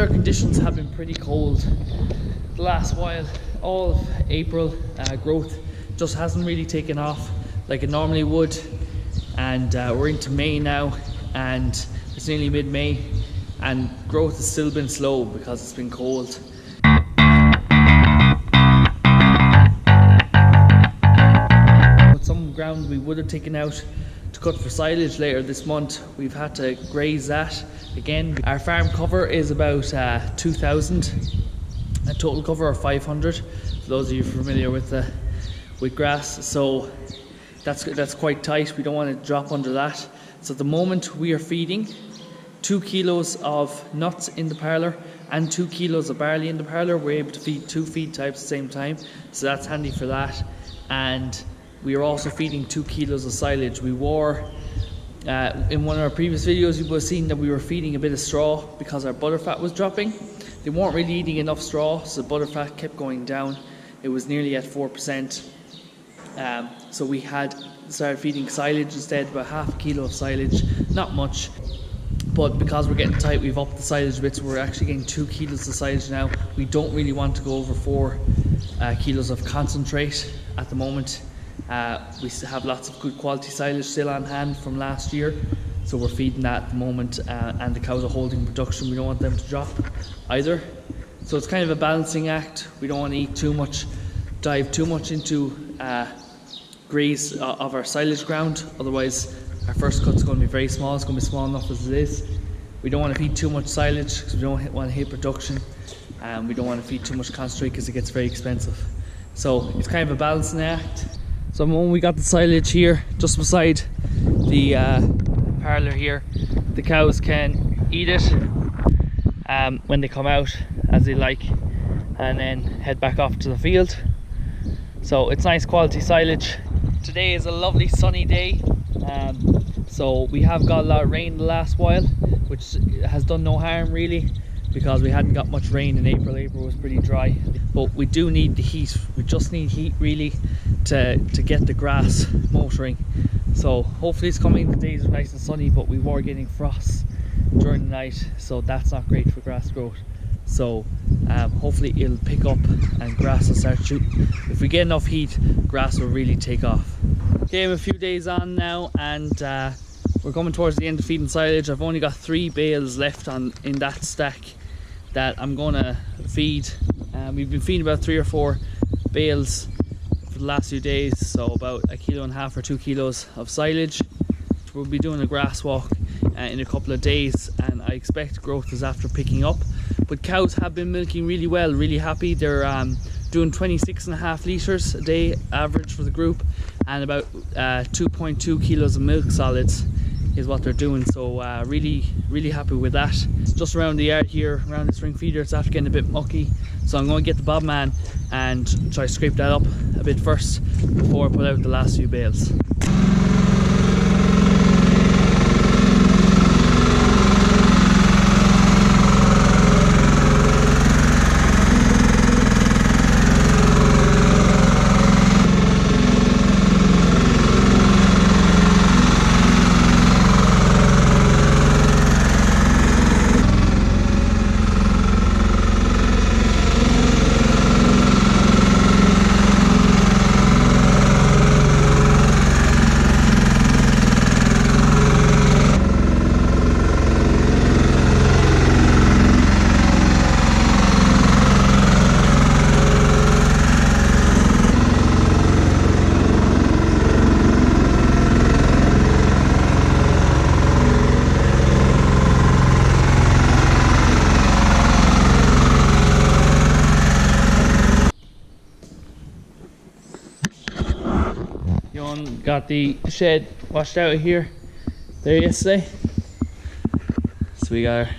weather conditions have been pretty cold the last while. All of April, growth just hasn't really taken off like it normally would, and we're into May now, and it's nearly mid-May, and growth has still been slow because it's been cold. But some ground we would have taken out to cut for silage later this month, we've had to graze that again. Our farm cover is about 2,000, a total cover of 500 for those of you familiar with grass, so that's quite tight. We don't want to drop under that. So at the moment we are feeding 2 kilos of nuts in the parlour and 2 kilos of barley in the parlour. We're able to feed 2 feed types at the same time, so that's handy for that. And we are also feeding 2 kilos of silage. We were in one of our previous videos you would have seen that we were feeding a bit of straw because our butterfat was dropping. They weren't really eating enough straw, so butterfat kept going down. It was nearly at 4%. So we had started feeding silage instead, about half a kilo of silage, not much. But because we're getting tight, we've upped the silage a bit, so we're actually getting 2 kilos of silage now. We don't really want to go over 4 kilos of concentrate at the moment. We still have lots of good quality silage still on hand from last year, so we're feeding that at the moment, and the cows are holding production. We don't want them to drop either, so it's kind of a balancing act. We don't want to eat too much, dive too much into graze of our silage ground, otherwise our first cut's going to be very small. It's going to be small enough as it is. We don't want to feed too much silage because we don't want to hit production, and we don't want to feed too much concentrate because it gets very expensive. So it's kind of a balancing act. So when we got the silage here just beside the parlour here, the cows can eat it when they come out as they like, and then head back off to the field. So it's nice quality silage. Today is a lovely sunny day, so we have got a lot of rain the last while, which has done no harm really, because we hadn't got much rain in April. April was pretty dry, but we do need the heat. We just need heat really to get the grass motoring. So hopefully it's coming. The days are nice and sunny, but we were getting frost during the night, so that's not great for grass growth. So hopefully it'll pick up and grass will start shooting. If we get enough heat, grass will really take off. Okay, I'm a few days on now, and we're coming towards the end of feeding silage. I've only got 3 bales left in that stack that I'm gonna feed. We've been feeding about 3 or 4 bales for the last few days, so about 1.5 kilos or 2 kilos of silage. We'll be doing a grass walk in a couple of days, and I expect growth is after picking up. But cows have been milking really well, really happy. They're doing 26.5 litres a day average for the group, and about 2.2 kilos of milk solids is what they're doing. So really happy with that. Just around the yard here, around the string feeder, it's after getting a bit mucky, so I'm going to get the bob man and try to scrape that up a bit first before I put out the last few bales. Got the shed washed out here there yesterday, so we got our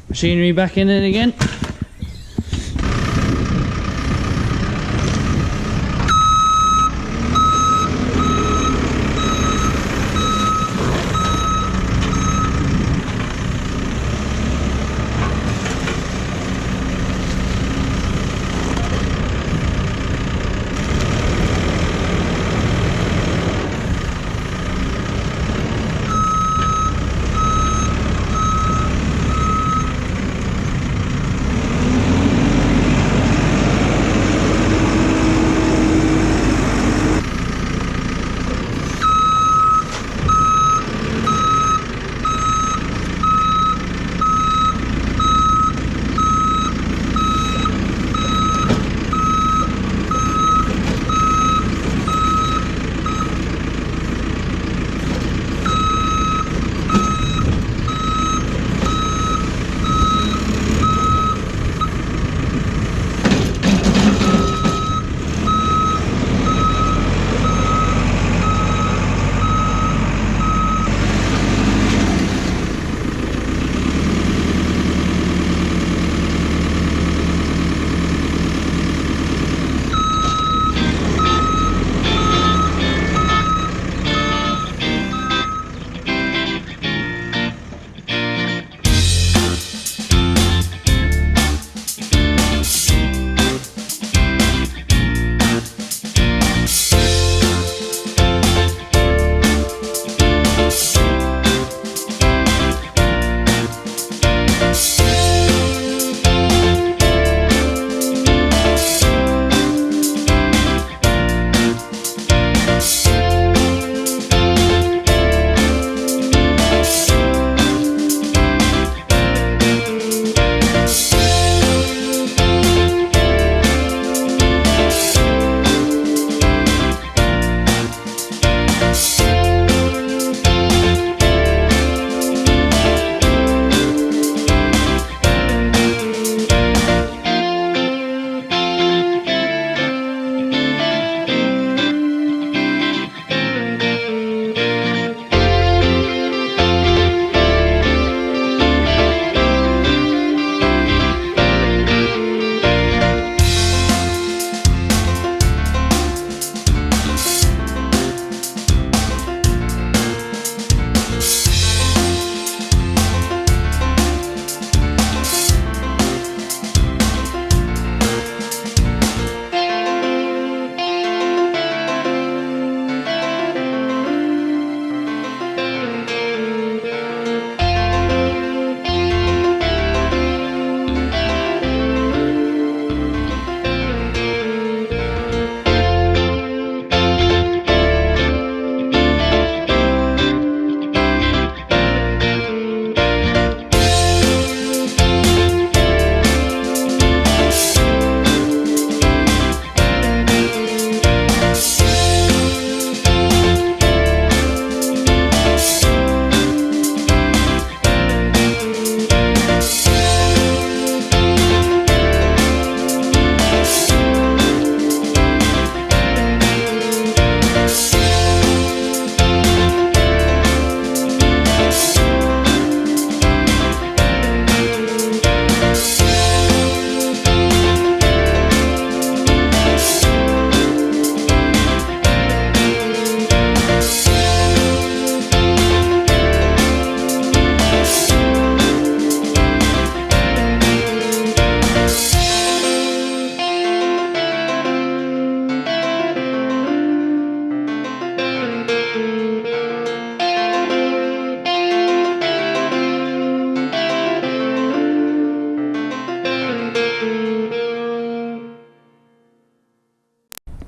machinery back in it again.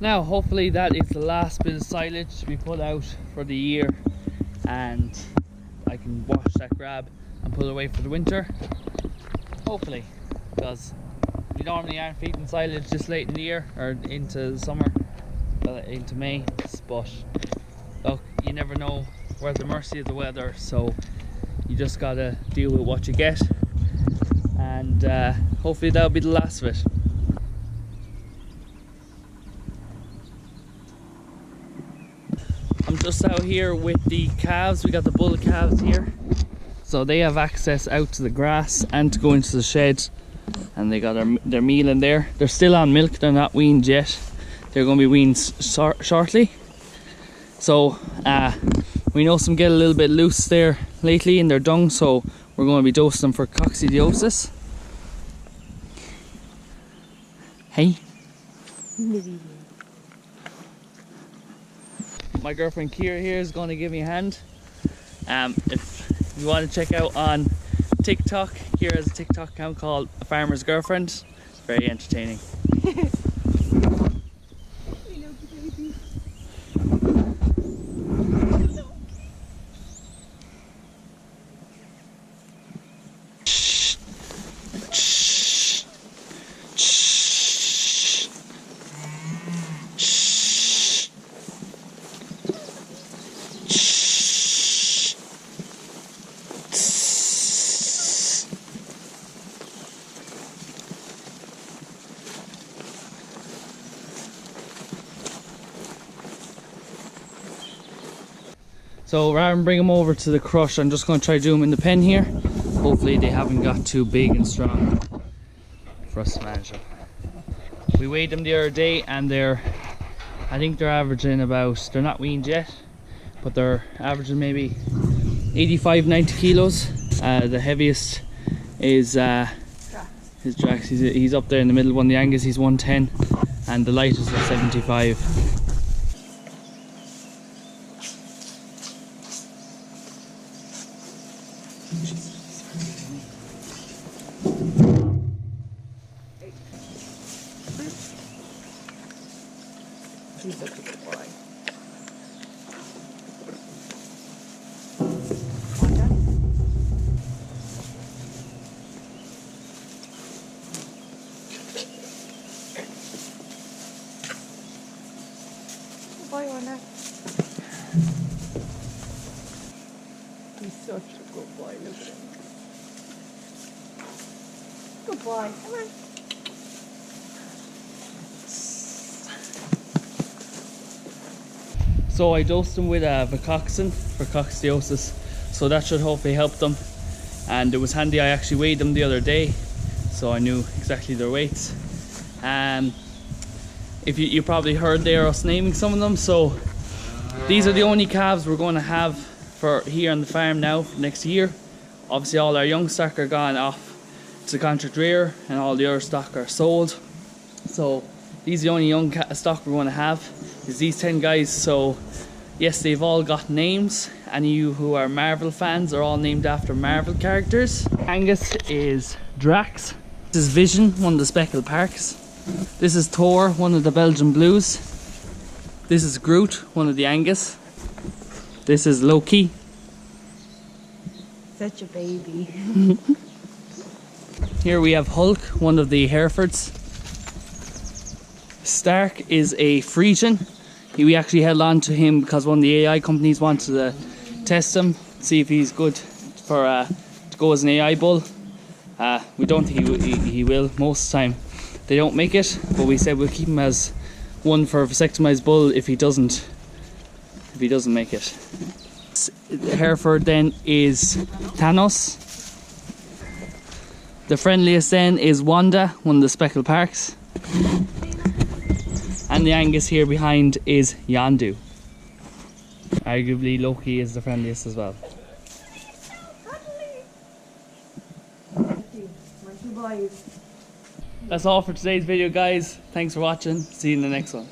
Now hopefully that is the last bit of silage to be put out for the year, and I can wash that grab and put it away for the winter. Hopefully, because we normally aren't feeding silage this late in the year or into the summer, into May, but look, you never know. We're at the mercy of the weather, so you just gotta deal with what you get, and hopefully that'll be the last of it. I'm just out here with the calves. We got the bull calves here, so they have access out to the grass and to go into the shed, and they got their meal in there. They're still on milk, they're not weaned yet. They're going to be weaned shortly. So we know some get a little bit loose there lately in their dung, so we're going to be dosing them for coccidiosis. Hey. My girlfriend Kira here is going to give me a hand. If you want to check out on TikTok, Kira has a TikTok account called A Farmer's Girlfriend. It's very entertaining. So rather than bring them over to the crush, I'm just going to try to do them in the pen here. Hopefully they haven't got too big and strong for us to manage them. We weighed them the other day, and I think they're averaging about, they're not weaned yet, but they're averaging maybe 85-90 kilos. The heaviest is Drax. He's up there in the middle one. The Angus, he's 110, and the lightest is 75. He's such a good boy. Good boy, Wanda. He's such a good boy. Look at him. Good boy. Come on. So I dosed them with Vicoxin for coccidiosis, so that should hopefully help them. And it was handy, I actually weighed them the other day, so I knew exactly their weights. If you probably heard there us naming some of them, so these are the only calves we're going to have for here on the farm now for next year. Obviously all our young stock are gone off to the contract rear, and all the other stock are sold. So these are the only young stock we're going to have, is these 10 guys. So yes, they've all got names. Any of you who are Marvel fans are all named after Marvel characters. Angus is Drax. This is Vision, one of the Speckled Parks. This is Thor, one of the Belgian Blues. This is Groot, one of the Angus. This is Loki. Such a baby. Here we have Hulk, one of the Herefords. Stark is a Frisian. We actually held on to him because one of the AI companies wanted to test him, see if he's good for to go as an AI bull. We don't think he will. Most of the time they don't make it, but we said we'll keep him as one for a vasectomized bull if he doesn't make it. Hereford then is Thanos. The friendliest then is Wanda, one of the Speckled Parks. And the Angus here behind is Yondu. Arguably Loki is the friendliest as well. That's all for today's video, guys. Thanks for watching. See you in the next one.